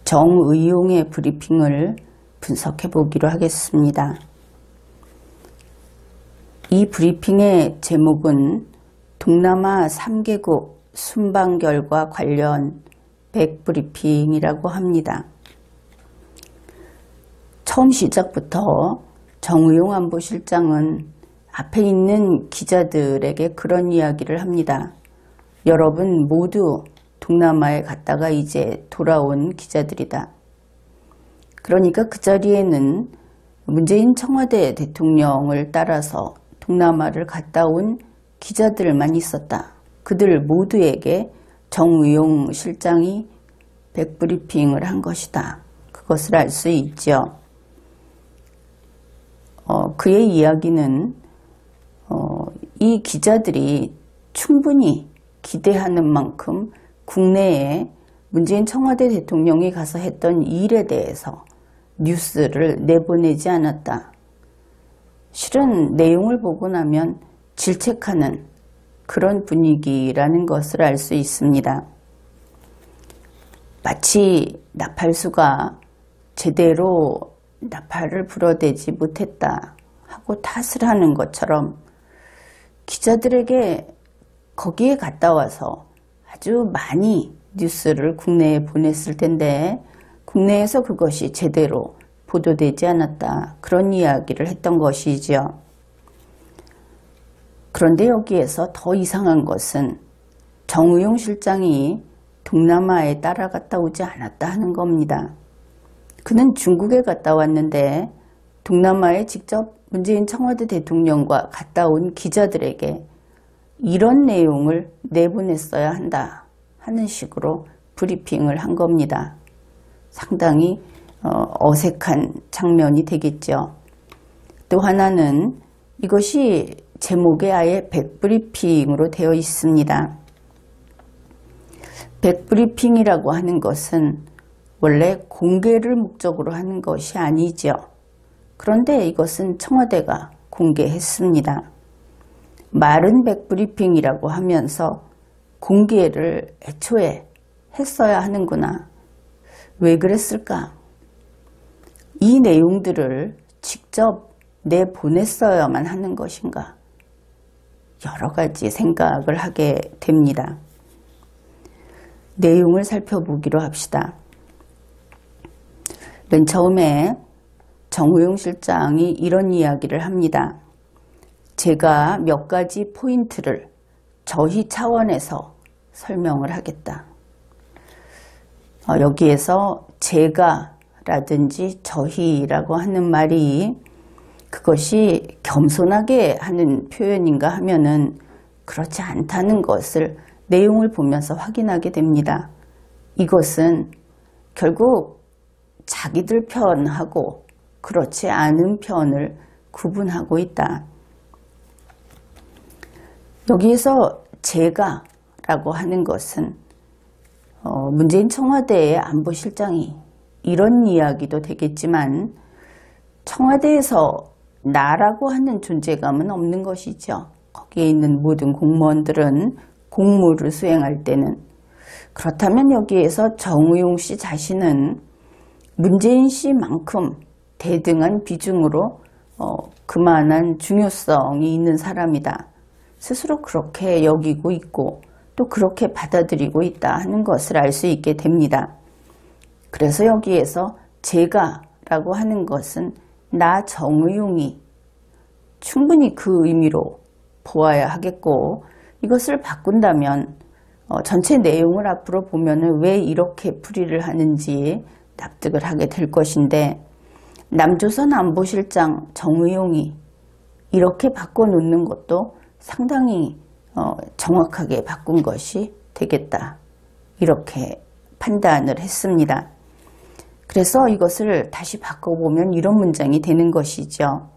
정의용의 브리핑을 분석해 보기로 하겠습니다. 이 브리핑의 제목은 동남아 3개국 순방결과 관련 백브리핑이라고 합니다. 처음 시작부터 정의용 안보실장은 앞에 있는 기자들에게 그런 이야기를 합니다. 여러분 모두 동남아에 갔다가 이제 돌아온 기자들이다. 그러니까 그 자리에는 문재인 청와대 대통령을 따라서 동남아를 갔다 온 기자들만 있었다. 그들 모두에게 정의용 실장이 백브리핑을 한 것이다. 그것을 알 수 있죠. 그의 이야기는 이 기자들이 충분히 기대하는 만큼 국내에 문재인 청와대 대통령이 가서 했던 일에 대해서 뉴스를 내보내지 않았다. 실은 내용을 보고 나면 질책하는 그런 분위기라는 것을 알 수 있습니다. 마치 나팔수가 제대로 나팔을 불어대지 못했다 하고 탓을 하는 것처럼 기자들에게 거기에 갔다 와서 아주 많이 뉴스를 국내에 보냈을 텐데 국내에서 그것이 제대로 보도되지 않았다. 그런 이야기를 했던 것이지요. 그런데 여기에서 더 이상한 것은 정의용 실장이 동남아에 따라갔다 오지 않았다 하는 겁니다. 그는 중국에 갔다 왔는데 동남아에 직접 문재인 청와대 대통령과 갔다 온 기자들에게 이런 내용을 내보냈어야 한다 하는 식으로 브리핑을 한 겁니다. 상당히 어색한 장면이 되겠죠. 또 하나는 이것이 제목에 아예 백브리핑으로 되어 있습니다. 백브리핑이라고 하는 것은 원래 공개를 목적으로 하는 것이 아니죠. 그런데 이것은 청와대가 공개했습니다. 말은 백브리핑이라고 하면서 공개를 애초에 했어야 하는구나. 왜 그랬을까? 이 내용들을 직접 내보냈어야만 하는 것인가? 여러 가지 생각을 하게 됩니다. 내용을 살펴보기로 합시다. 맨 처음에 정의용 실장이 이런 이야기를 합니다. 제가 몇 가지 포인트를 저희 차원에서 설명을 하겠다. 여기에서 제가 라든지 저희라고 하는 말이 그것이 겸손하게 하는 표현인가 하면은 그렇지 않다는 것을 내용을 보면서 확인하게 됩니다. 이것은 결국 자기들 편하고 그렇지 않은 편을 구분하고 있다. 여기에서 제가 라고 하는 것은 문재인 청와대의 안보실장이 이런 이야기도 되겠지만 청와대에서 나라고 하는 존재감은 없는 것이죠. 거기에 있는 모든 공무원들은 공무를 수행할 때는. 그렇다면 여기에서 정의용 씨 자신은 문재인 씨만큼 대등한 비중으로 그만한 중요성이 있는 사람이다. 스스로 그렇게 여기고 있고 또 그렇게 받아들이고 있다 하는 것을 알 수 있게 됩니다. 그래서 여기에서 제가 라고 하는 것은 나 정의용이 충분히 그 의미로 보아야 하겠고 이것을 바꾼다면 전체 내용을 앞으로 보면은 왜 이렇게 풀이를 하는지 납득을 하게 될 것인데 남조선 안보실장 정의용이 이렇게 바꿔놓는 것도 상당히 정확하게 바꾼 것이 되겠다. 이렇게 판단을 했습니다. 그래서 이것을 다시 바꿔보면 이런 문장이 되는 것이죠.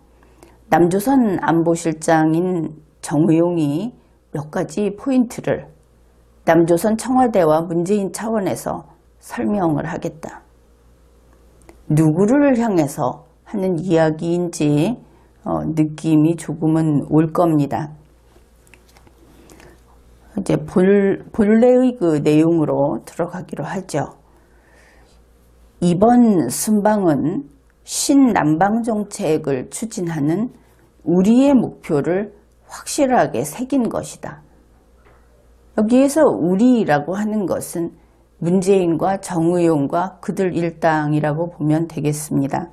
남조선 안보실장인 정의용이 몇 가지 포인트를 남조선 청와대와 문재인 차원에서 설명을 하겠다. 누구를 향해서 하는 이야기인지 느낌이 조금은 올 겁니다. 이제 본래의 그 내용으로 들어가기로 하죠. 이번 순방은 신남방 정책을 추진하는 우리의 목표를 확실하게 새긴 것이다. 여기에서 우리라고 하는 것은 문재인과 정의용과 그들 일당이라고 보면 되겠습니다.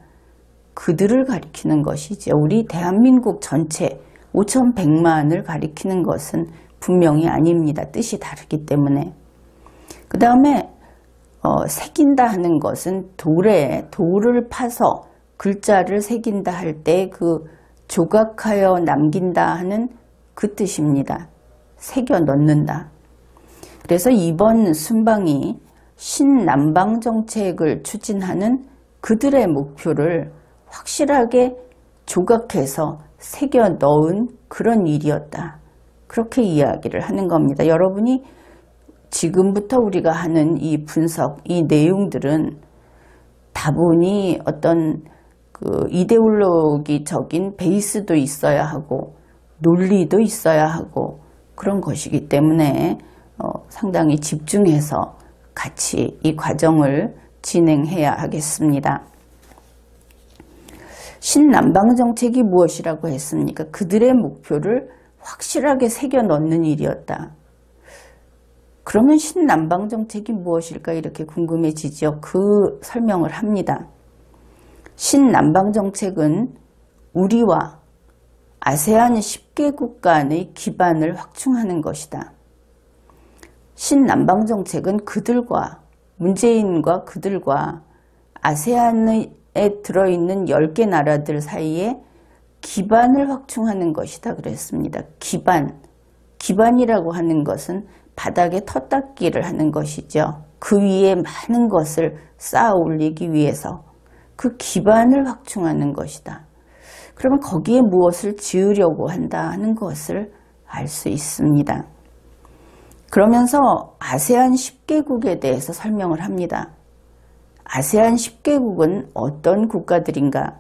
그들을 가리키는 것이죠. 우리 대한민국 전체 5,100만을 가리키는 것은 분명히 아닙니다. 뜻이 다르기 때문에. 그 다음에 새긴다 하는 것은 돌을 파서 글자를 새긴다 할 때 그 조각하여 남긴다 하는 그 뜻입니다. 새겨 넣는다. 그래서 이번 순방이 신남방 정책을 추진하는 그들의 목표를 확실하게 조각해서 새겨 넣은 그런 일이었다. 그렇게 이야기를 하는 겁니다. 여러분이 지금부터 우리가 하는 이 분석, 이 내용들은 다분히 어떤 그 이데올로기적인 베이스도 있어야 하고 논리도 있어야 하고 그런 것이기 때문에 상당히 집중해서 같이 이 과정을 진행해야 하겠습니다. 신남방 정책이 무엇이라고 했습니까? 그들의 목표를 확실하게 새겨 넣는 일이었다. 그러면 신남방 정책이 무엇일까 이렇게 궁금해지죠. 그 설명을 합니다. 신남방 정책은 우리와 아세안 10개국 간의 기반을 확충하는 것이다. 신남방 정책은 그들과 문재인과 그들과 아세안에 들어있는 10개 나라들 사이에 기반을 확충하는 것이다 그랬습니다. 기반이라고 하는 것은 바닥에 텄닦기를 하는 것이죠. 그 위에 많은 것을 쌓아 올리기 위해서 그 기반을 확충하는 것이다. 그러면 거기에 무엇을 지으려고 한다 하는 것을 알 수 있습니다. 그러면서 아세안 10개국에 대해서 설명을 합니다. 아세안 10개국은 어떤 국가들인가?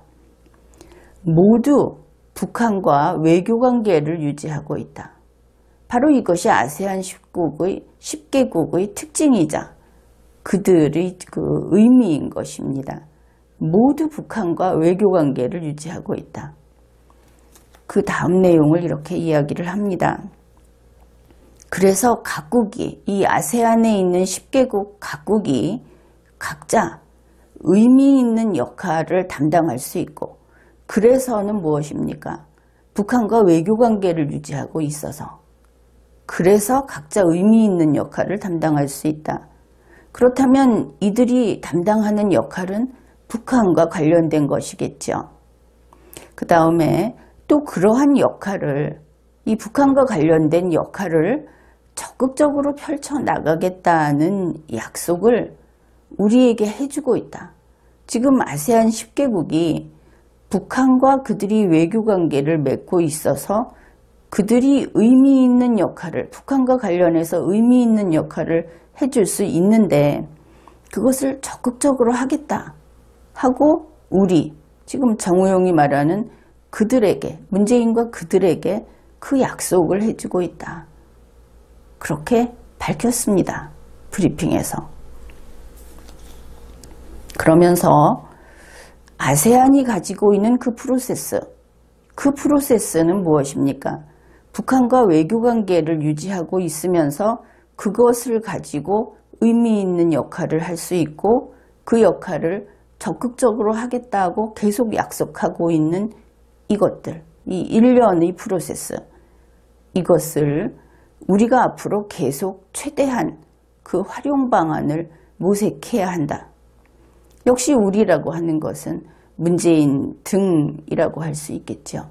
모두 북한과 외교관계를 유지하고 있다. 바로 이것이 아세안 10개국의 특징이자 그들의 그 의미인 것입니다. 모두 북한과 외교관계를 유지하고 있다. 그 다음 내용을 이렇게 이야기를 합니다. 그래서 각국이, 이 아세안에 있는 10개국 각국이 각자 의미 있는 역할을 담당할 수 있고, 그래서는 무엇입니까? 북한과 외교관계를 유지하고 있어서 그래서 각자 의미 있는 역할을 담당할 수 있다. 그렇다면 이들이 담당하는 역할은 북한과 관련된 것이겠죠. 그 다음에 또 그러한 역할을, 이 북한과 관련된 역할을 적극적으로 펼쳐나가겠다는 약속을 우리에게 해주고 있다. 지금 아세안 10개국이 북한과 그들이 외교관계를 맺고 있어서 그들이 의미 있는 역할을, 북한과 관련해서 의미 있는 역할을 해줄 수 있는데 그것을 적극적으로 하겠다 하고 우리, 지금 정우용이 말하는 그들에게, 문재인과 그들에게 그 약속을 해주고 있다. 그렇게 밝혔습니다. 브리핑에서. 그러면서 아세안이 가지고 있는 그 프로세스는 무엇입니까? 북한과 외교관계를 유지하고 있으면서 그것을 가지고 의미 있는 역할을 할 수 있고 그 역할을 적극적으로 하겠다고 계속 약속하고 있는 이것들, 이 일련의 프로세스, 이것을 우리가 앞으로 계속 최대한 그 활용 방안을 모색해야 한다. 역시 우리라고 하는 것은 문재인 등이라고 할 수 있겠죠.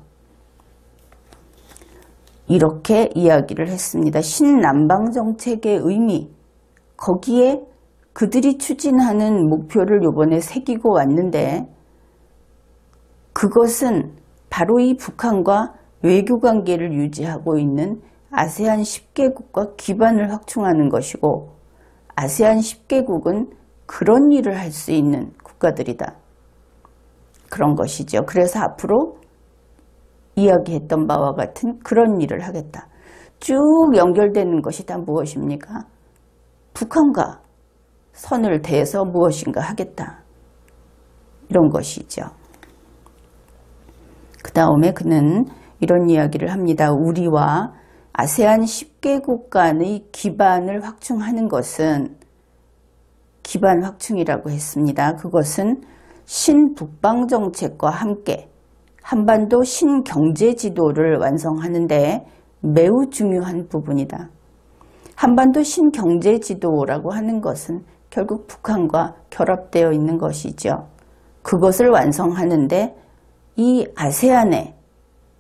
이렇게 이야기를 했습니다. 신남방 정책의 의미, 거기에 그들이 추진하는 목표를 이번에 새기고 왔는데 그것은 바로 이 북한과 외교관계를 유지하고 있는 아세안 10개국과 기반을 확충하는 것이고 아세안 10개국은 그런 일을 할 수 있는 국가들이다. 그런 것이죠. 그래서 앞으로 이야기했던 바와 같은 그런 일을 하겠다. 쭉 연결되는 것이 다 무엇입니까? 북한과 선을 대해서 무엇인가 하겠다. 이런 것이죠. 그 다음에 그는 이런 이야기를 합니다. 우리와 아세안 10개국 간의 기반을 확충하는 것은 기반 확충이라고 했습니다. 그것은 신북방 정책과 함께 한반도 신경제 지도를 완성하는 데 매우 중요한 부분이다. 한반도 신경제 지도라고 하는 것은 결국 북한과 결합되어 있는 것이죠. 그것을 완성하는데 이 아세안의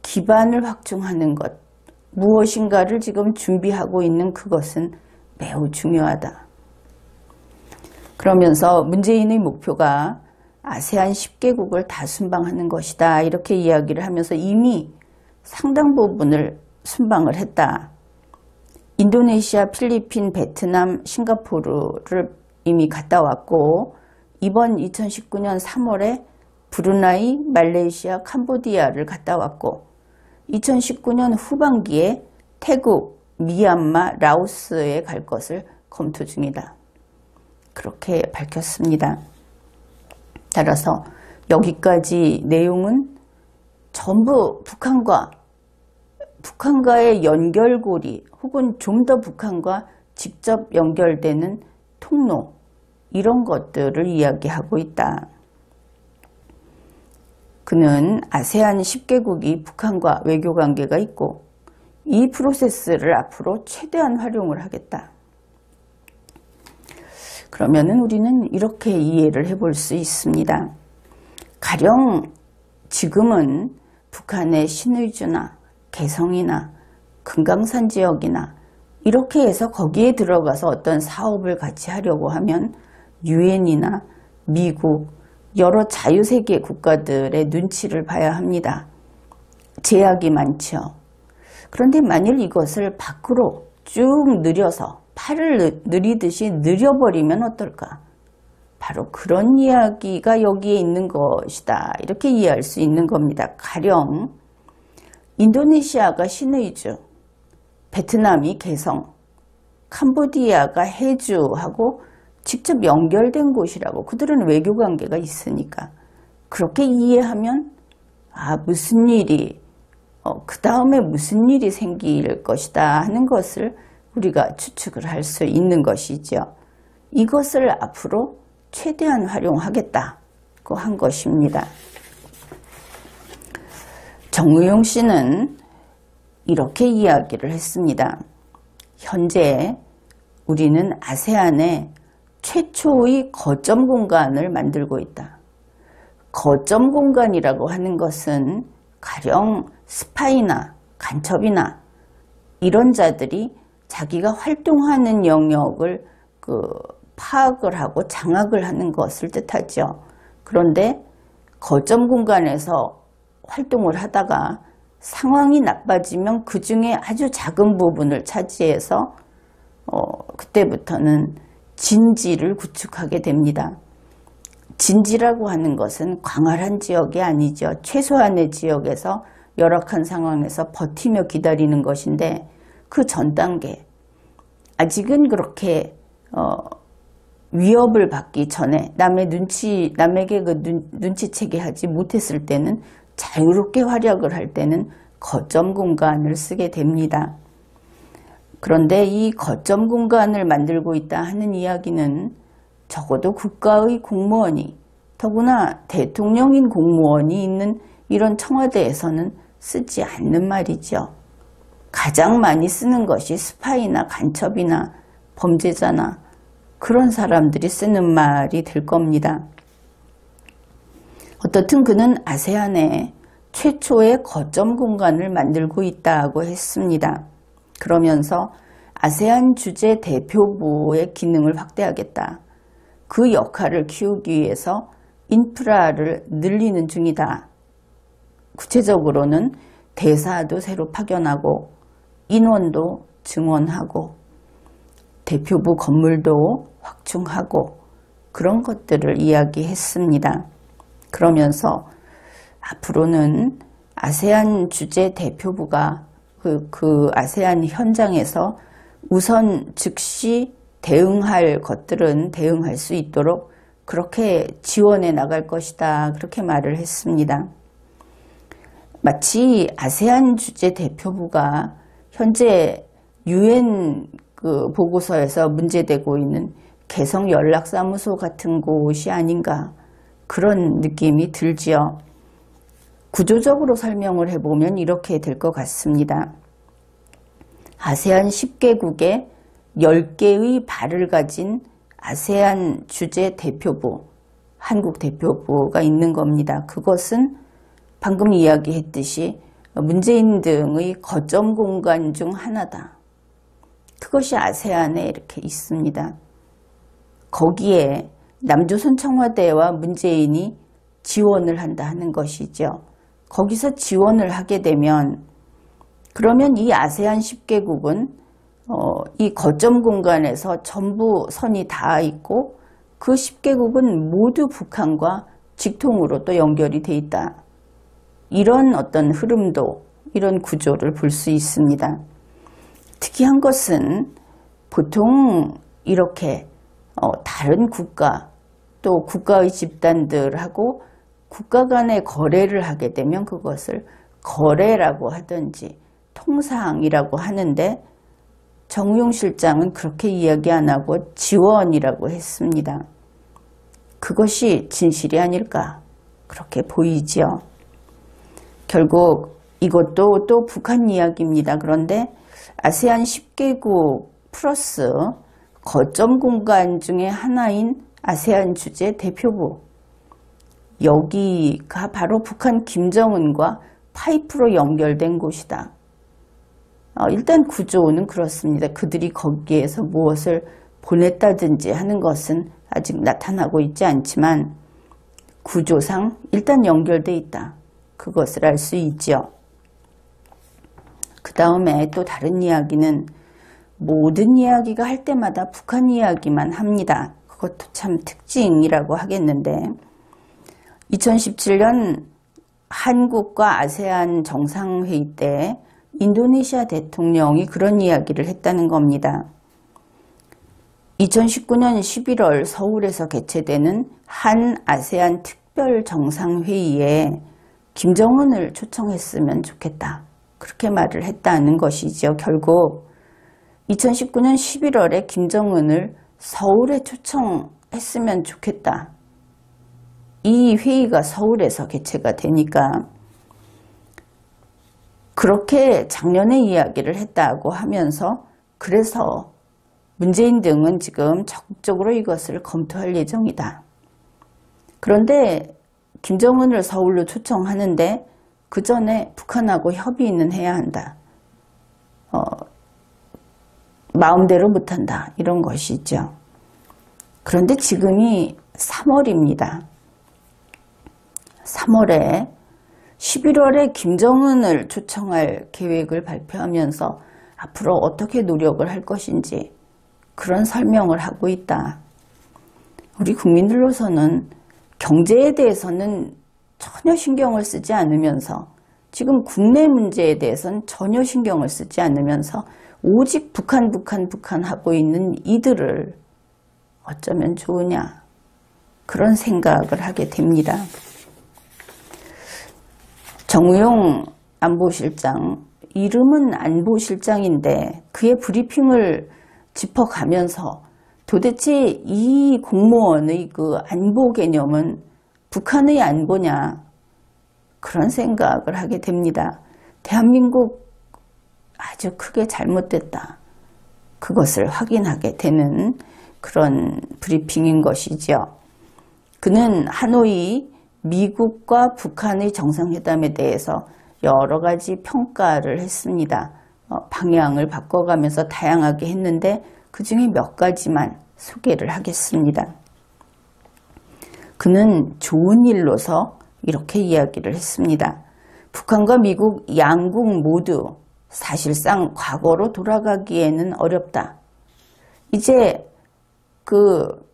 기반을 확충하는 것, 무엇인가를 지금 준비하고 있는 그것은 매우 중요하다. 그러면서 문재인의 목표가 아세안 10개국을 다 순방하는 것이다. 이렇게 이야기를 하면서 이미 상당 부분을 순방을 했다. 인도네시아, 필리핀, 베트남, 싱가포르를 이미 갔다 왔고 이번 2019년 3월에 브루나이, 말레이시아, 캄보디아를 갔다 왔고 2019년 후반기에 태국, 미얀마, 라오스에 갈 것을 검토 중이다. 그렇게 밝혔습니다. 따라서 여기까지 내용은 전부 북한과의 연결고리 혹은 좀 더 북한과 직접 연결되는 통로 이런 것들을 이야기하고 있다. 그는 아세안 10개국이 북한과 외교관계가 있고 이 프로세스를 앞으로 최대한 활용을 하겠다. 그러면은 우리는 이렇게 이해를 해볼 수 있습니다. 가령 지금은 북한의 신의주나 개성이나 금강산 지역이나 이렇게 해서 거기에 들어가서 어떤 사업을 같이 하려고 하면 유엔이나 미국 여러 자유세계 국가들의 눈치를 봐야 합니다. 제약이 많죠. 그런데 만일 이것을 밖으로 쭉 늘려서 팔을 느리듯이 느려버리면 어떨까? 바로 그런 이야기가 여기에 있는 것이다. 이렇게 이해할 수 있는 겁니다. 가령 인도네시아가 신의주, 베트남이 개성, 캄보디아가 해주하고 직접 연결된 곳이라고 그들은 외교관계가 있으니까 그렇게 이해하면 무슨 일이 그 다음에 무슨 일이 생길 것이다 하는 것을 우리가 추측을 할 수 있는 것이죠. 이것을 앞으로 최대한 활용하겠다고 한 것입니다. 정의용 씨는 이렇게 이야기를 했습니다. 현재 우리는 아세안의 최초의 거점 공간을 만들고 있다. 거점 공간이라고 하는 것은 가령 스파이나 간첩이나 이런 자들이 자기가 활동하는 영역을 파악을 하고 장악을 하는 것을 뜻하죠. 그런데 거점 공간에서 활동을 하다가 상황이 나빠지면 그 중에 아주 작은 부분을 차지해서 그때부터는 진지를 구축하게 됩니다. 진지라고 하는 것은 광활한 지역이 아니죠. 최소한의 지역에서 열악한 상황에서 버티며 기다리는 것인데 그 전 단계 아직은 그렇게 위협을 받기 전에 남에게 그 눈치채게 하지 못했을 때는 자유롭게 활약을 할 때는 거점 공간을 쓰게 됩니다. 그런데 이 거점 공간을 만들고 있다 하는 이야기는 적어도 국가의 공무원이 더구나 대통령인 공무원이 있는 이런 청와대에서는 쓰지 않는 말이죠. 가장 많이 쓰는 것이 스파이나 간첩이나 범죄자나 그런 사람들이 쓰는 말이 될 겁니다. 어떻든 그는 아세안에 최초의 거점 공간을 만들고 있다고 했습니다. 그러면서 아세안 주재 대표부의 기능을 확대하겠다. 그 역할을 키우기 위해서 인프라를 늘리는 중이다. 구체적으로는 대사도 새로 파견하고 인원도 증원하고 대표부 건물도 확충하고 그런 것들을 이야기했습니다. 그러면서 앞으로는 아세안 주재 대표부가 그 아세안 현장에서 우선 즉시 대응할 것들은 대응할 수 있도록 그렇게 지원해 나갈 것이다. 그렇게 말을 했습니다. 마치 아세안 주재 대표부가 현재 UN 보고서에서 문제되고 있는 개성 연락사무소 같은 곳이 아닌가 그런 느낌이 들지요. 구조적으로 설명을 해보면 이렇게 될 것 같습니다. 아세안 10개국에 10개의 발을 가진 아세안 주재 대표부, 한국 대표부가 있는 겁니다. 그것은 방금 이야기했듯이 문재인 등의 거점 공간 중 하나다. 그것이 아세안에 이렇게 있습니다. 거기에 남조선 청와대와 문재인이 지원을 한다 하는 것이죠. 거기서 지원을 하게 되면 그러면 이 아세안 10개국은 이 거점 공간에서 전부 선이 닿아 있고 그 10개국은 모두 북한과 직통으로 또 연결이 돼 있다. 이런 어떤 흐름도 이런 구조를 볼 수 있습니다. 특이한 것은 보통 이렇게 다른 국가 또 국가의 집단들하고 국가 간의 거래를 하게 되면 그것을 거래라고 하든지 통상이라고 하는데 정우용 실장은 그렇게 이야기 안 하고 지원이라고 했습니다. 그것이 진실이 아닐까 그렇게 보이지요. 결국 이것도 또 북한 이야기입니다. 그런데 아세안 10개국 플러스 거점 공간 중에 하나인 아세안 주재 대표부, 여기가 바로 북한 김정은과 파이프로 연결된 곳이다. 일단 구조는 그렇습니다. 그들이 거기에서 무엇을 보냈다든지 하는 것은 아직 나타나고 있지 않지만 구조상 일단 연결돼 있다. 그것을 알 수 있죠. 그 다음에 또 다른 이야기는 모든 이야기가 할 때마다 북한 이야기만 합니다. 그것도 참 특징이라고 하겠는데 2017년 한국과 아세안 정상회의 때 인도네시아 대통령이 그런 이야기를 했다는 겁니다. 2019년 11월 서울에서 개최되는 한 아세안 특별 정상회의에 김정은을 초청했으면 좋겠다. 그렇게 말을 했다는 것이죠. 결국 2019년 11월에 김정은을 서울에 초청했으면 좋겠다. 이 회의가 서울에서 개최가 되니까 그렇게 작년에 이야기를 했다고 하면서 그래서 문재인 등은 지금 적극적으로 이것을 검토할 예정이다. 그런데 김정은을 서울로 초청하는데 그 전에 북한하고 협의는 해야 한다. 마음대로 못한다. 이런 것이죠. 그런데 지금이 3월입니다. 3월에 11월에 김정은을 초청할 계획을 발표하면서 앞으로 어떻게 노력을 할 것인지 그런 설명을 하고 있다. 우리 국민들로서는 경제에 대해서는 전혀 신경을 쓰지 않으면서 지금 국내 문제에 대해서는 전혀 신경을 쓰지 않으면서 오직 북한 하고 있는 이들을 어쩌면 좋으냐 그런 생각을 하게 됩니다. 정우용 안보실장, 이름은 안보실장인데 그의 브리핑을 짚어가면서 도대체 이 공무원의 그 안보 개념은 북한의 안보냐 그런 생각을 하게 됩니다. 대한민국 아주 크게 잘못됐다. 그것을 확인하게 되는 그런 브리핑인 것이죠. 그는 하노이 미국과 북한의 정상회담에 대해서 여러 가지 평가를 했습니다. 방향을 바꿔가면서 다양하게 했는데 그 중에 몇 가지만 소개를 하겠습니다. 그는 좋은 일로서 이렇게 이야기를 했습니다. 북한과 미국 양국 모두 사실상 과거로 돌아가기에는 어렵다. 이제 그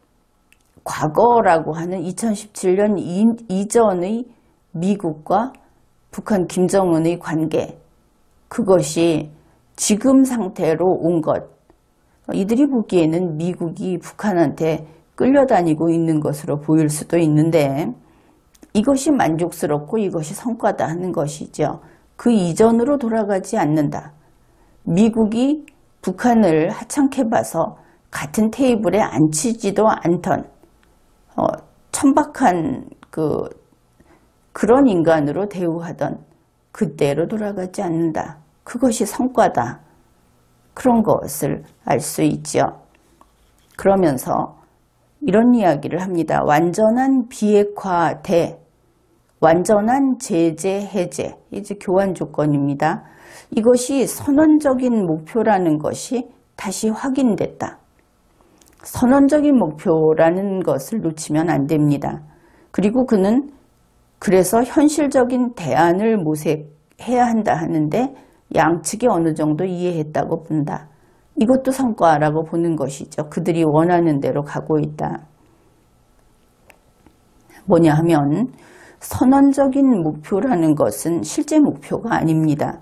과거라고 하는 2017년 이전의 미국과 북한 김정은의 관계, 그것이 지금 상태로 온 것, 이들이 보기에는 미국이 북한한테 끌려다니고 있는 것으로 보일 수도 있는데 이것이 만족스럽고 이것이 성과다 하는 것이죠. 그 이전으로 돌아가지 않는다. 미국이 북한을 하찮게 봐서 같은 테이블에 앉히지도 않던 천박한 그런 인간으로 대우하던 그때로 돌아가지 않는다. 그것이 성과다. 그런 것을 알 수 있죠. 그러면서 이런 이야기를 합니다. 완전한 비핵화 대 완전한 제재 해제. 이제 교환 조건입니다. 이것이 선언적인 목표라는 것이 다시 확인됐다. 선언적인 목표라는 것을 놓치면 안 됩니다. 그리고 그는 그래서 현실적인 대안을 모색해야 한다 하는데 양측이 어느 정도 이해했다고 본다. 이것도 성과라고 보는 것이죠. 그들이 원하는 대로 가고 있다. 뭐냐 하면 선언적인 목표라는 것은 실제 목표가 아닙니다.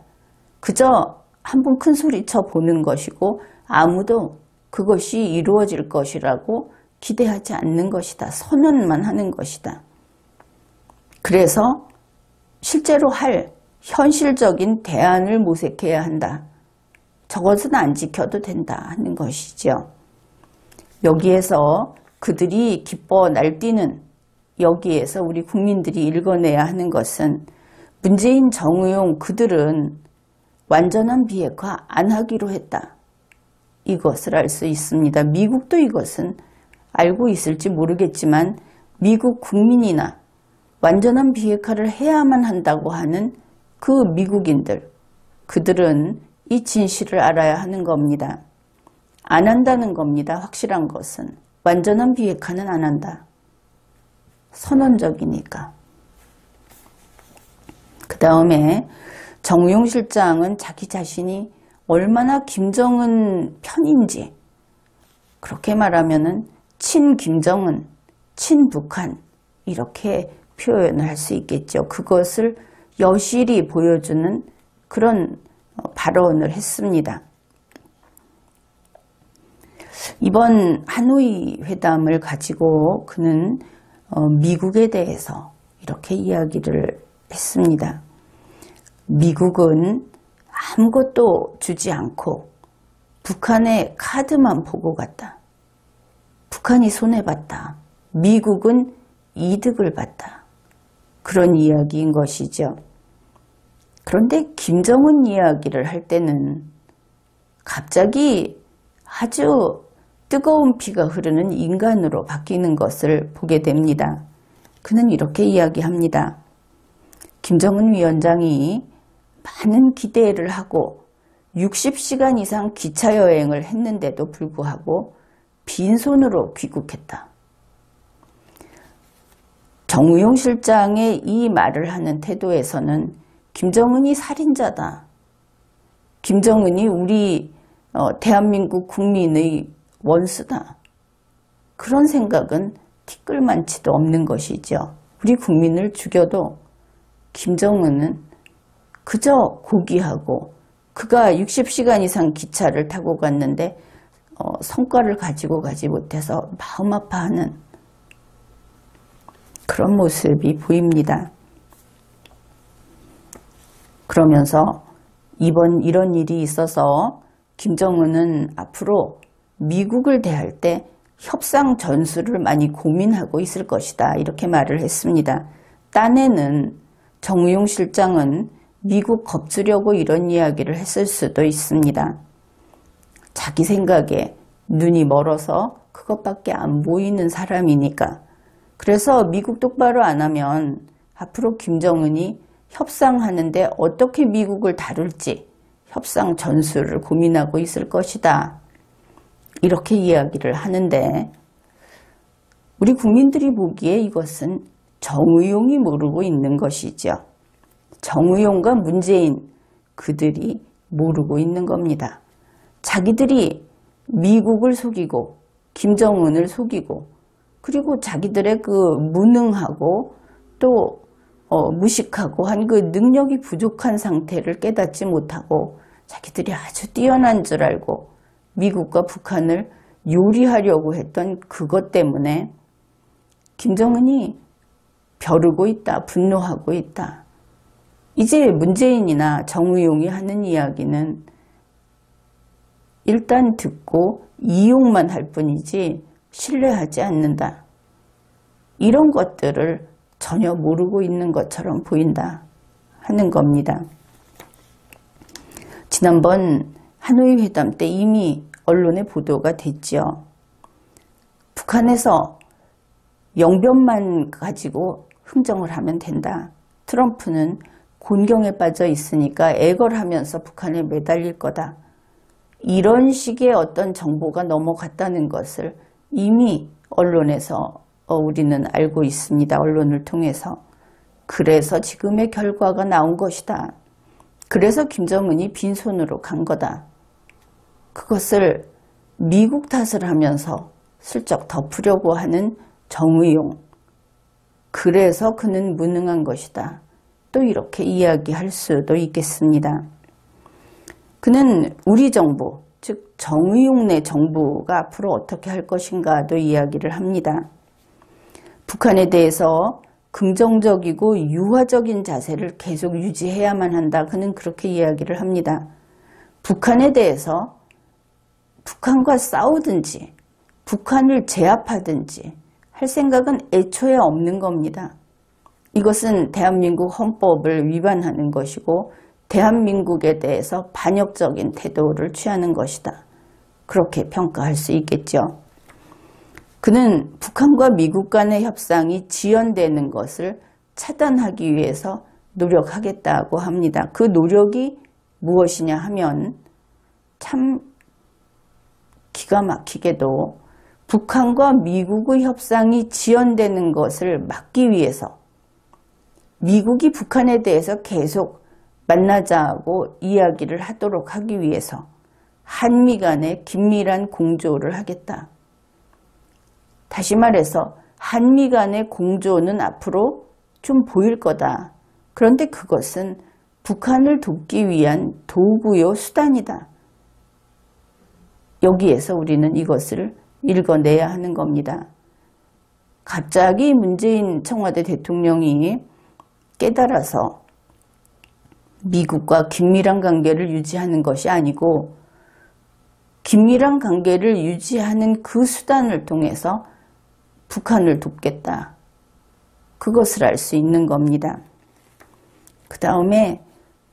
그저 한번 큰 소리쳐 보는 것이고 아무도 그것이 이루어질 것이라고 기대하지 않는 것이다. 선언만 하는 것이다. 그래서 실제로 할 현실적인 대안을 모색해야 한다. 저것은 안 지켜도 된다 하는 것이죠. 여기에서 그들이 기뻐 날뛰는 여기에서 우리 국민들이 읽어내야 하는 것은 문재인, 정의용 그들은 완전한 비핵화 안 하기로 했다. 이것을 알 수 있습니다. 미국도 이것은 알고 있을지 모르겠지만 미국 국민이나 완전한 비핵화를 해야만 한다고 하는 그 미국인들, 그들은 이 진실을 알아야 하는 겁니다. 안 한다는 겁니다. 확실한 것은. 완전한 비핵화는 안 한다. 선언적이니까. 그 다음에 정우용 실장은 자기 자신이 얼마나 김정은 편인지, 그렇게 말하면은 친김정은, 친북한 이렇게 표현을 할 수 있겠죠. 그것을 여실히 보여주는 그런 발언을 했습니다. 이번 하노이 회담을 가지고 그는 미국에 대해서 이렇게 이야기를 했습니다. 미국은 아무것도 주지 않고 북한의 카드만 보고 갔다. 북한이 손해봤다. 미국은 이득을 봤다. 그런 이야기인 것이죠. 그런데 김정은 이야기를 할 때는 갑자기 아주 뜨거운 피가 흐르는 인간으로 바뀌는 것을 보게 됩니다. 그는 이렇게 이야기합니다. 김정은 위원장이 많은 기대를 하고 60시간 이상 기차 여행을 했는데도 불구하고 빈손으로 귀국했다. 정우용 실장의 이 말을 하는 태도에서는 김정은이 살인자다. 김정은이 우리 대한민국 국민의 원수다. 그런 생각은 티끌만치도 없는 것이죠. 우리 국민을 죽여도 김정은은 그저 고귀하고 그가 60시간 이상 기차를 타고 갔는데 성과를 가지고 가지 못해서 마음 아파하는 그런 모습이 보입니다. 그러면서 이런 일이 있어서 김정은은 앞으로 미국을 대할 때 협상 전술을 많이 고민하고 있을 것이다. 이렇게 말을 했습니다. 딴에는 정우용 실장은 미국 겁주려고 이런 이야기를 했을 수도 있습니다. 자기 생각에 눈이 멀어서 그것밖에 안 보이는 사람이니까. 그래서 미국 똑바로 안 하면 앞으로 김정은이 협상하는데 어떻게 미국을 다룰지 협상 전술을 고민하고 있을 것이다. 이렇게 이야기를 하는데 우리 국민들이 보기에 이것은 정의용이 모르고 있는 것이죠. 정의용과 문재인 그들이 모르고 있는 겁니다. 자기들이 미국을 속이고 김정은을 속이고 그리고 자기들의 그 무능하고 또 무식하고 한 그 능력이 부족한 상태를 깨닫지 못하고 자기들이 아주 뛰어난 줄 알고 미국과 북한을 요리하려고 했던 그것 때문에 김정은이 벼르고 있다, 분노하고 있다. 이제 문재인이나 정의용이 하는 이야기는 일단 듣고 이용만 할 뿐이지 신뢰하지 않는다. 이런 것들을 전혀 모르고 있는 것처럼 보인다 하는 겁니다. 지난번 하노이 회담 때 이미 언론에 보도가 됐죠. 북한에서 영변만 가지고 흥정을 하면 된다. 트럼프는 곤경에 빠져 있으니까 애걸하면서 북한에 매달릴 거다. 이런 식의 어떤 정보가 넘어갔다는 것을 이미 언론에서 우리는 알고 있습니다. 언론을 통해서. 그래서 지금의 결과가 나온 것이다. 그래서 김정은이 빈손으로 간 거다. 그것을 미국 탓을 하면서 슬쩍 덮으려고 하는 정의용. 그래서 그는 무능한 것이다. 또 이렇게 이야기할 수도 있겠습니다. 그는 우리 정부, 즉 정의용네 정부가 앞으로 어떻게 할 것인가도 이야기를 합니다. 북한에 대해서 긍정적이고 유화적인 자세를 계속 유지해야만 한다. 그는 그렇게 이야기를 합니다. 북한에 대해서 북한과 싸우든지 북한을 제압하든지 할 생각은 애초에 없는 겁니다. 이것은 대한민국 헌법을 위반하는 것이고 대한민국에 대해서 반역적인 태도를 취하는 것이다. 그렇게 평가할 수 있겠죠. 그는 북한과 미국 간의 협상이 지연되는 것을 차단하기 위해서 노력하겠다고 합니다. 그 노력이 무엇이냐 하면 참 기가 막히게도 북한과 미국의 협상이 지연되는 것을 막기 위해서 미국이 북한에 대해서 계속 만나자고 이야기를 하도록 하기 위해서 한미 간의 긴밀한 공조를 하겠다. 다시 말해서 한미 간의 공조는 앞으로 좀 보일 거다. 그런데 그것은 북한을 돕기 위한 도구요 수단이다. 여기에서 우리는 이것을 읽어내야 하는 겁니다. 갑자기 문재인 청와대 대통령이 깨달아서 미국과 긴밀한 관계를 유지하는 것이 아니고 긴밀한 관계를 유지하는 그 수단을 통해서 북한을 돕겠다. 그것을 알 수 있는 겁니다. 그 다음에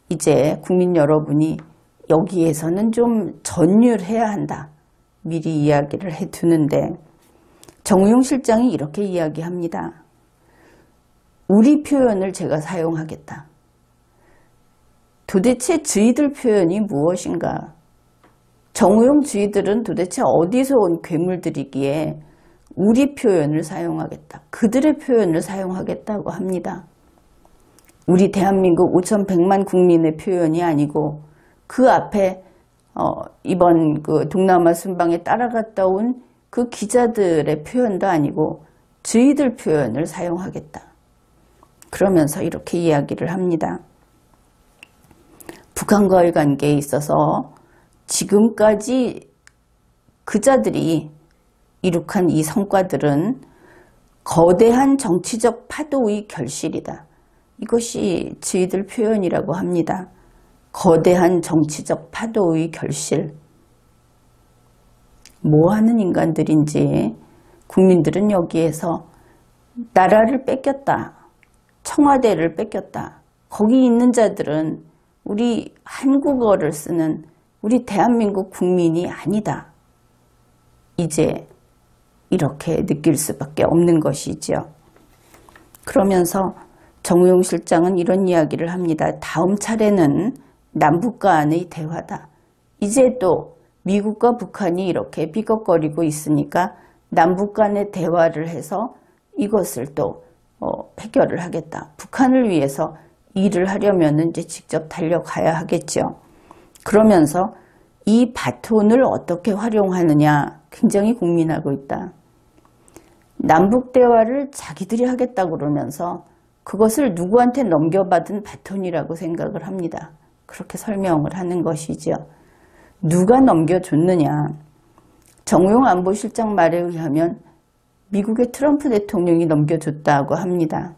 이제 국민 여러분이 여기에서는 좀 전율해야 한다. 미리 이야기를 해두는데 정의용 실장이 이렇게 이야기합니다. 우리 표현을 제가 사용하겠다. 도대체 저희들 표현이 무엇인가? 정의용 저희들은 도대체 어디서 온 괴물들이기에 우리 표현을 사용하겠다. 그들의 표현을 사용하겠다고 합니다. 우리 대한민국 5,100만 국민의 표현이 아니고 그 앞에 이번 그 동남아 순방에 따라갔다 온 그 기자들의 표현도 아니고 저희들 표현을 사용하겠다. 그러면서 이렇게 이야기를 합니다. 북한과의 관계에 있어서 지금까지 그자들이 이룩한 이 성과들은 거대한 정치적 파도의 결실이다. 이것이 저희들 표현이라고 합니다. 거대한 정치적 파도의 결실. 뭐하는 인간들인지 국민들은 여기에서 나라를 뺏겼다. 청와대를 뺏겼다. 거기 있는 자들은 우리 한국어를 쓰는 우리 대한민국 국민이 아니다. 이제 이렇게 느낄 수밖에 없는 것이죠. 그러면서 정의용 실장은 이런 이야기를 합니다. 다음 차례는 남북 간의 대화다. 이제 또 미국과 북한이 이렇게 삐걱거리고 있으니까 남북 간의 대화를 해서 이것을 또 해결을 하겠다. 북한을 위해서 일을 하려면 이제 직접 달려가야 하겠죠. 그러면서 이 바톤을 어떻게 활용하느냐 굉장히 고민하고 있다. 남북 대화를 자기들이 하겠다고 그러면서 그것을 누구한테 넘겨받은 바톤이라고 생각을 합니다. 그렇게 설명을 하는 것이죠. 누가 넘겨줬느냐. 정우영 안보실장 말에 의하면 미국의 트럼프 대통령이 넘겨줬다고 합니다.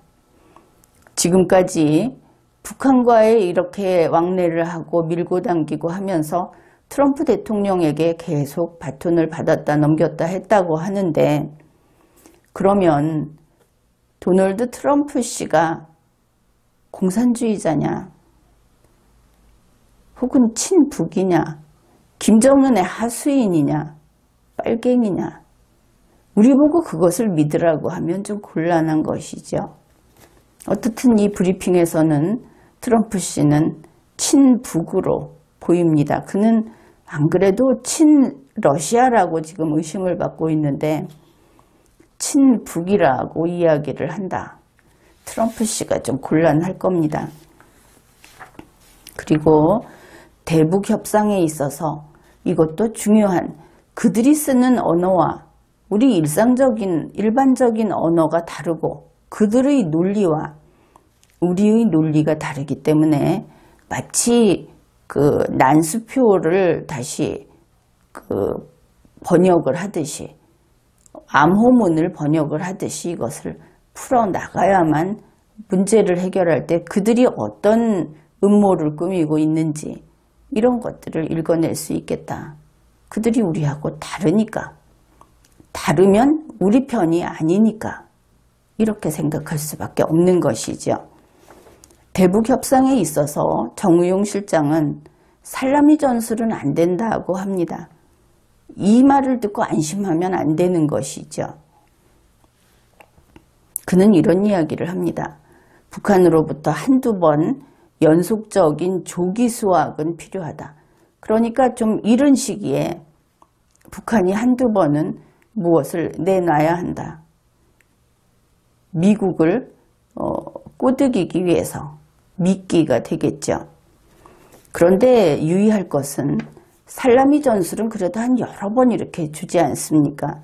지금까지 북한과의 이렇게 왕래를 하고 밀고 당기고 하면서 트럼프 대통령에게 계속 바톤을 받았다 넘겼다 했다고 하는데, 그러면 도널드 트럼프 씨가 공산주의자냐, 혹은 친북이냐, 김정은의 하수인이냐, 빨갱이냐, 우리 보고 그것을 믿으라고 하면 좀 곤란한 것이죠. 어떻든 이 브리핑에서는 트럼프 씨는 친북으로 보입니다. 그는 안 그래도 친러시아라고 지금 의심을 받고 있는데 친북이라고 이야기를 한다. 트럼프 씨가 좀 곤란할 겁니다. 그리고 대북 협상에 있어서 이것도 중요한, 그들이 쓰는 언어와 우리 일반적인 언어가 다르고 그들의 논리와 우리의 논리가 다르기 때문에 마치 그 난수표를 다시 번역을 하듯이, 암호문을 번역을 하듯이 이것을 풀어나가야만 문제를 해결할 때 그들이 어떤 음모를 꾸미고 있는지 이런 것들을 읽어낼 수 있겠다. 그들이 우리하고 다르니까, 다르면 우리 편이 아니니까 이렇게 생각할 수밖에 없는 것이죠. 대북 협상에 있어서 정우용 실장은 살라미 전술은 안 된다고 합니다. 이 말을 듣고 안심하면 안 되는 것이죠. 그는 이런 이야기를 합니다. 북한으로부터 한두 번 연속적인 조기 수확은 필요하다. 그러니까 좀 이른 시기에 북한이 한두 번은 무엇을 내놔야 한다. 미국을 꼬드기기 위해서 미끼가 되겠죠. 그런데 유의할 것은 살라미 전술은 그래도 한 여러 번 이렇게 주지 않습니까?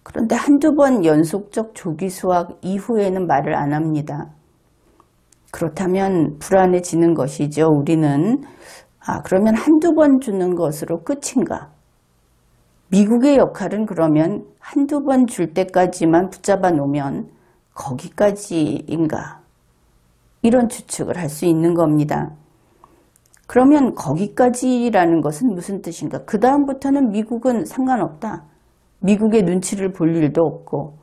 그런데 한두 번 연속적 조기 수확 이후에는 말을 안 합니다. 그렇다면 불안해지는 것이죠. 우리는 그러면 한두 번 주는 것으로 끝인가? 미국의 역할은 그러면 한두 번 줄 때까지만 붙잡아 놓으면 거기까지인가? 이런 추측을 할 수 있는 겁니다. 그러면 거기까지라는 것은 무슨 뜻인가? 그 다음부터는 미국은 상관없다. 미국의 눈치를 볼 일도 없고,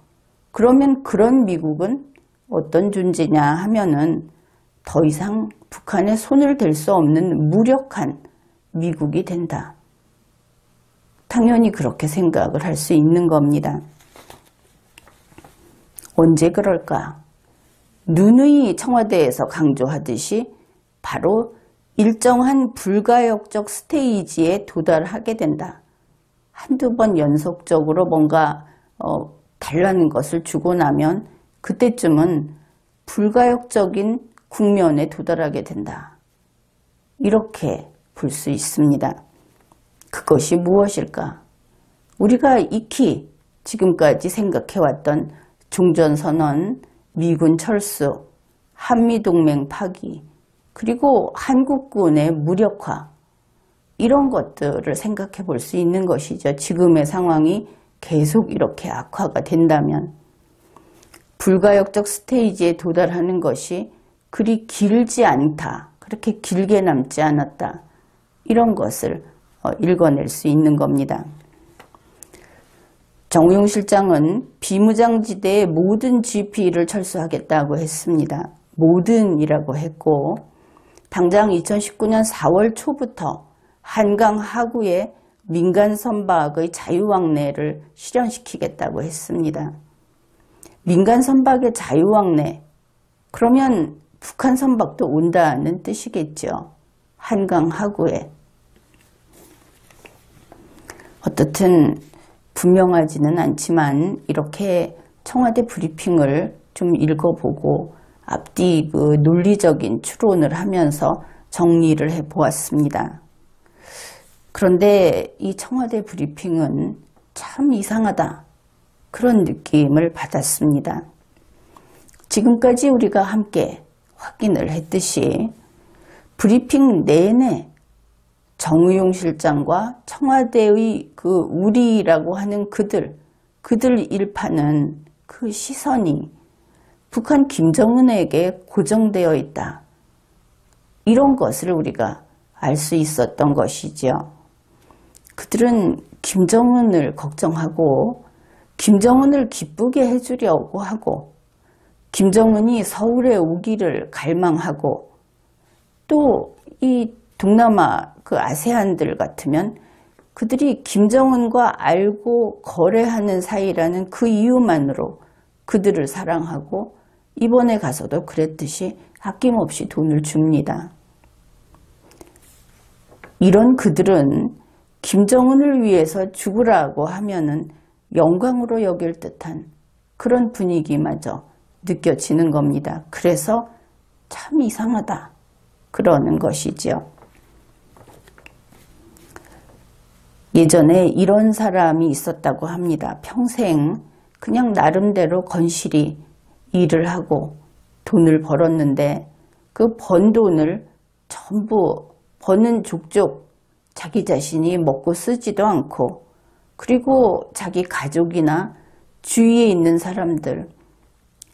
그러면 그런 미국은 어떤 존재냐 하면은 더 이상 북한에 손을 댈 수 없는 무력한 미국이 된다. 당연히 그렇게 생각을 할 수 있는 겁니다. 언제 그럴까? 누누이 청와대에서 강조하듯이 바로 일정한 불가역적 스테이지에 도달하게 된다. 한두 번 연속적으로 뭔가 달라는 것을 주고 나면 그때쯤은 불가역적인 국면에 도달하게 된다. 이렇게 볼 수 있습니다. 그것이 무엇일까? 우리가 익히 지금까지 생각해왔던 종전선언, 미군 철수, 한미동맹 파기, 그리고 한국군의 무력화, 이런 것들을 생각해 볼 수 있는 것이죠. 지금의 상황이 계속 이렇게 악화가 된다면 불가역적 스테이지에 도달하는 것이 그리 길지 않다, 그렇게 길게 남지 않았다, 이런 것을 읽어낼 수 있는 겁니다. 정우용 실장은 비무장지대의 모든 GP를 철수하겠다고 했습니다. 모든이라고 했고, 당장 2019년 4월 초부터 한강 하구의 민간 선박의 자유왕래를 실현시키겠다고 했습니다. 민간 선박의 자유왕래, 그러면 북한 선박도 온다는 뜻이겠죠. 한강 하구에. 어떻든 분명하지는 않지만 이렇게 청와대 브리핑을 좀 읽어보고 앞뒤 그 논리적인 추론을 하면서 정리를 해보았습니다. 그런데 이 청와대 브리핑은 참 이상하다, 그런 느낌을 받았습니다. 지금까지 우리가 함께 확인을 했듯이 브리핑 내내 정의용 실장과 청와대의 그 우리라고 하는 그들 일파는 그 시선이 북한 김정은에게 고정되어 있다. 이런 것을 우리가 알 수 있었던 것이죠. 그들은 김정은을 걱정하고 김정은을 기쁘게 해주려고 하고 김정은이 서울에 오기를 갈망하고 또 이 동남아 그 아세안들 같으면 그들이 김정은과 알고 거래하는 사이라는 그 이유만으로 그들을 사랑하고 이번에 가서도 그랬듯이 아낌없이 돈을 줍니다. 이런 그들은 김정은을 위해서 죽으라고 하면은 영광으로 여길 듯한 그런 분위기마저 느껴지는 겁니다. 그래서 참 이상하다 그러는 것이지요. 예전에 이런 사람이 있었다고 합니다. 평생 그냥 나름대로 건실히 일을 하고 돈을 벌었는데 그 번 돈을 전부 버는 족족 자기 자신이 먹고 쓰지도 않고 그리고 자기 가족이나 주위에 있는 사람들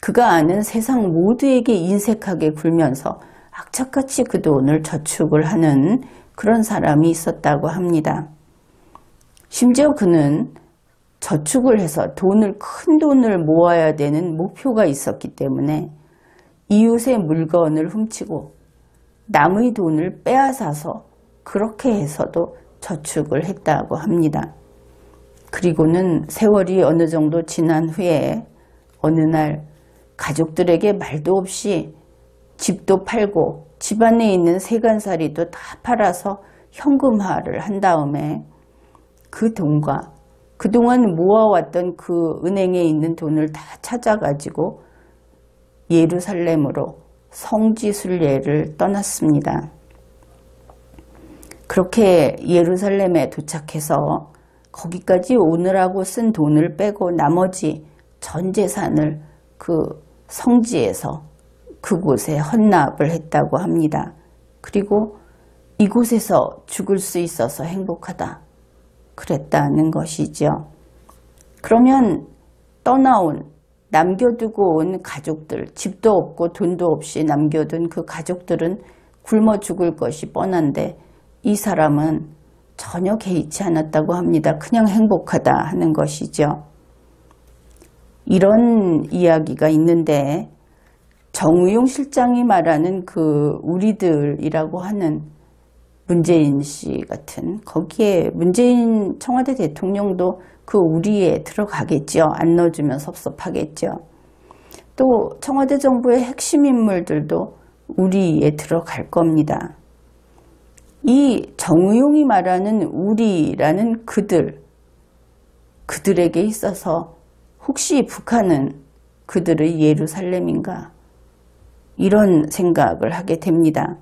그가 아는 세상 모두에게 인색하게 굴면서 악착같이 그 돈을 저축을 하는 그런 사람이 있었다고 합니다. 심지어 그는 저축을 해서 큰 돈을 모아야 되는 목표가 있었기 때문에 이웃의 물건을 훔치고 남의 돈을 빼앗아서 그렇게 해서도 저축을 했다고 합니다. 그리고는 세월이 어느 정도 지난 후에 어느 날 가족들에게 말도 없이 집도 팔고 집안에 있는 세간살이도 다 팔아서 현금화를 한 다음에 그 돈과 그동안 모아왔던 그 은행에 있는 돈을 다 찾아가지고 예루살렘으로 성지순례를 떠났습니다. 그렇게 예루살렘에 도착해서 거기까지 오느라고 쓴 돈을 빼고 나머지 전 재산을 그 성지에서 그곳에 헌납을 했다고 합니다. 그리고 이곳에서 죽을 수 있어서 행복하다. 그랬다는 것이죠. 그러면 남겨두고 온 가족들, 집도 없고 돈도 없이 남겨둔 그 가족들은 굶어 죽을 것이 뻔한데 이 사람은 전혀 개의치 않았다고 합니다. 그냥 행복하다 하는 것이죠. 이런 이야기가 있는데 정의용 실장이 말하는 그 우리들이라고 하는 문재인 씨 같은 거기에 문재인 청와대 대통령도 그 우리에 들어가겠죠. 안 넣어주면 섭섭하겠죠. 또 청와대 정부의 핵심 인물들도 우리에 들어갈 겁니다. 이 정의용이 말하는 우리라는 그들에게 있어서 혹시 북한은 그들의 예루살렘인가 이런 생각을 하게 됩니다.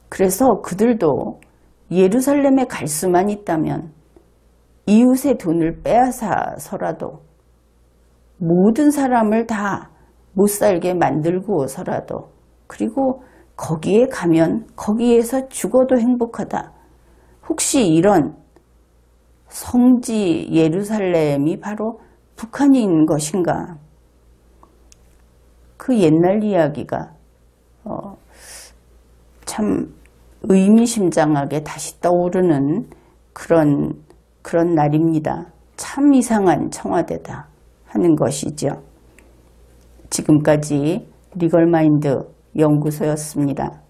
그래서 그들도 예루살렘에 갈 수만 있다면 이웃의 돈을 빼앗아서라도 모든 사람을 다 못 살게 만들고서라도 그리고 거기에 가면 거기에서 죽어도 행복하다. 혹시 이런 성지 예루살렘이 바로 북한인 것인가? 그 옛날 이야기가 참 의미심장하게 다시 떠오르는 그런 날입니다. 참 이상한 청와대다 하는 것이죠. 지금까지 리걸마인드 연구소였습니다.